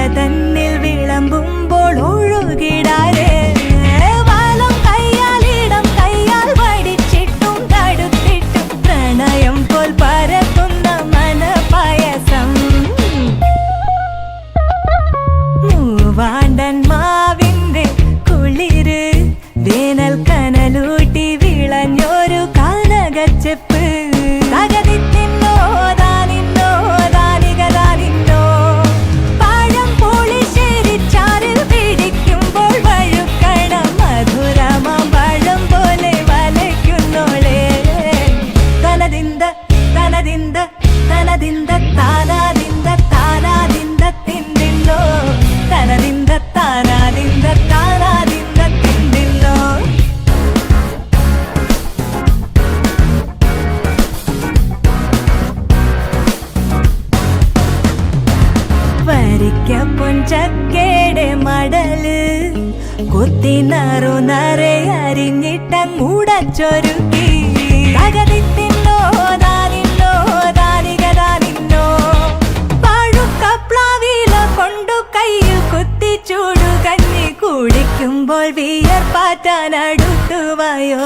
തന്നിൽ വിളമ്പുമ്പോൾ ഒഴുകിടാരേ വാലം കയ്യാലിടം കയ്യാൽ വടിച്ചിട്ടും തടുത്തിട്ടും പ്രണയം പോൽ പരത്തുന്ന മനപായസം മൂവാണ്ടൻ മാവിന്റെ കുളിര് വേനൽ കനലൂട്ടി വിളഞ്ഞൊരു കാനകച്ചെപ്പ് തകതിത്തിന്നോ താനിന്നോ താനികതാനിന്നോ പഴം പുളിശ്ശേരി ചാറിൽ പിടിക്കുമ്പോൾ വഴുക്കണ മധുരമാം പഴം പോലെ വലയ്ക്കുന്നോളെ തനതിന്ത തനതിന്ത തനതിന്ത താനാതിന്ത താനാതിന്ത തിന്തിന്നോ തനതിന്ത താനാതിന്ത താനാതിന്ത തിന്തിന്നോ വരിക്ക പൊൻചക്കയുടെ മടല് കുത്തിനറു നറെ അരിഞ്ഞിട്ടങ്ങൂടച്ചൊരുക്കി തകതിത്തിന്നോ താനിന്നോ താനികതാനിന്നോ പഴുക്കപ്ലാവില കൊണ്ടു കയ്യിൽ കുത്തി ചൂടു കഞ്ഞി കുടിക്കുമ്പോൾ വിയർപ്പാറ്റാൻ അടുത്തുവായോ